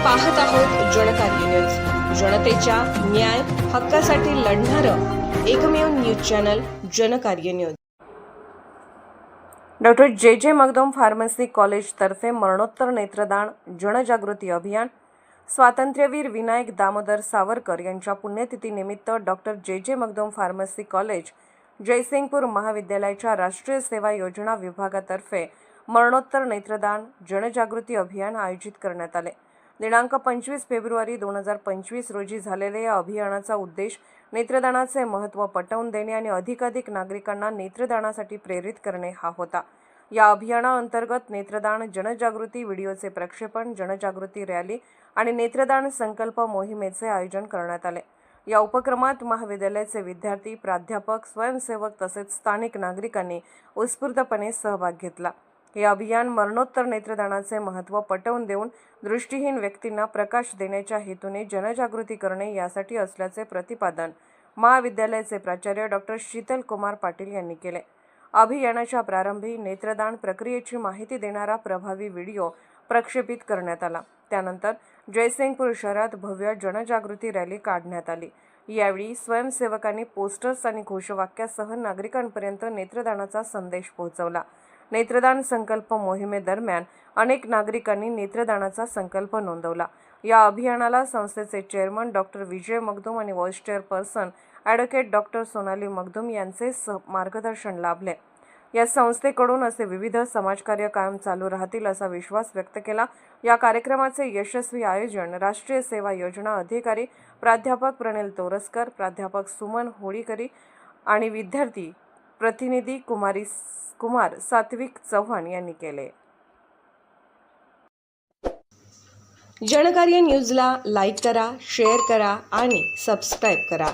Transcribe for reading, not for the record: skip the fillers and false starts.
पाहत आहोत जनकार्य न्यूज, जनतेच्या न्याय हक्कासाठी लढणारं एकमेव news channel Janakarya news. Doctor जे मगदूम फार्मसी कॉलेज तर्फे मरणोत्तर नेत्रदान जनजागृती अभियान। स्वातंत्र्यवीर विनायक दामोदर सावरकर यांच्या पुण्यतिथीनिमित्त डॉक्टर जे मगदूम फार्मसी कॉलेज जयसिंगपूर महाविद्यालयाच्या राष्ट्रीय सेवा योजना विभागातर्फे मरणोत्तर नेत्रदान जनजागृती अभियान आयोजित करण्यात आले। दिनांक 25 फेब्रुवारी 2025 रोजी झालेल्या या अभियानाचा उद्देश नेत्रदानाचे महत्त्व पटवून देणे आणि अधिकाधिक नागरिकांना नेत्रदानासाठी प्रेरित करणे हा होता। या अभियानाअंतर्गत नेत्रदान जनजागृती व्हिडिओचे प्रक्षेपण, जनजागृती रॅली आणि नेत्रदान संकल्प मोहिमेचे आयोजन करण्यात आले। या उपक्रमात महाविद्यालयाचे विद्यार्थी, प्राध्यापक, स्वयंसेवक तसेच स्थानिक नागरिकांनी उत्स्फूर्तपणे सहभाग घेतला। हे अभियान मरणोत्तर नेत्रदानाचे महत्त्व पटवून देऊन दृष्टीहीन व्यक्तींना प्रकाश देण्याच्या हेतूने जनजागृती करणे यासाठी असल्याचे प्रतिपादन महाविद्यालयाचे प्राचार्य डॉक्टर शीतल कुमार पाटील यांनी केले। अभियानाच्या प्रारंभी नेत्रदान प्रक्रियेची माहिती देणारा प्रभावी व्हिडिओ प्रक्षेपित करण्यात आला। त्यानंतर जयसिंगपूर शहरात भव्य जनजागृती रॅली काढण्यात आली। यावेळी स्वयंसेवकांनी पोस्टर्स आणि घोषवाक्यासह नागरिकांपर्यंत नेत्रदानाचा संदेश पोहोचवला। नेत्रदान संकल्प मोहिमेदरम्यान अनेक नागरिकांनी नेत्रदानाचा संकल्प नोंदवला। या अभियानाला संस्थेचे चेअरमन डॉक्टर विजय मगदूम आणि vice chairperson advocate doctor Sonali Magdum यांचे मार्गदर्शन लाभले। या संस्थेकडून असे विविध समाजकार्य कायम चालू राहतील असा विश्वास व्यक्त केला। या कार्यक्रमाचे यशस्वी आयोजन राष्ट्रीय सेवा योजना अधिकारी प्राध्यापक प्रणिल तोरसकर, प्राध्यापक सुमन होळीकरी आणि विद्यार्थी प्रतिनिधी कुमार सात्विक चव्हाण यांनी केले। जनकार्य न्यूजला लाईक करा, शेअर करा आणि सबस्क्राईब करा।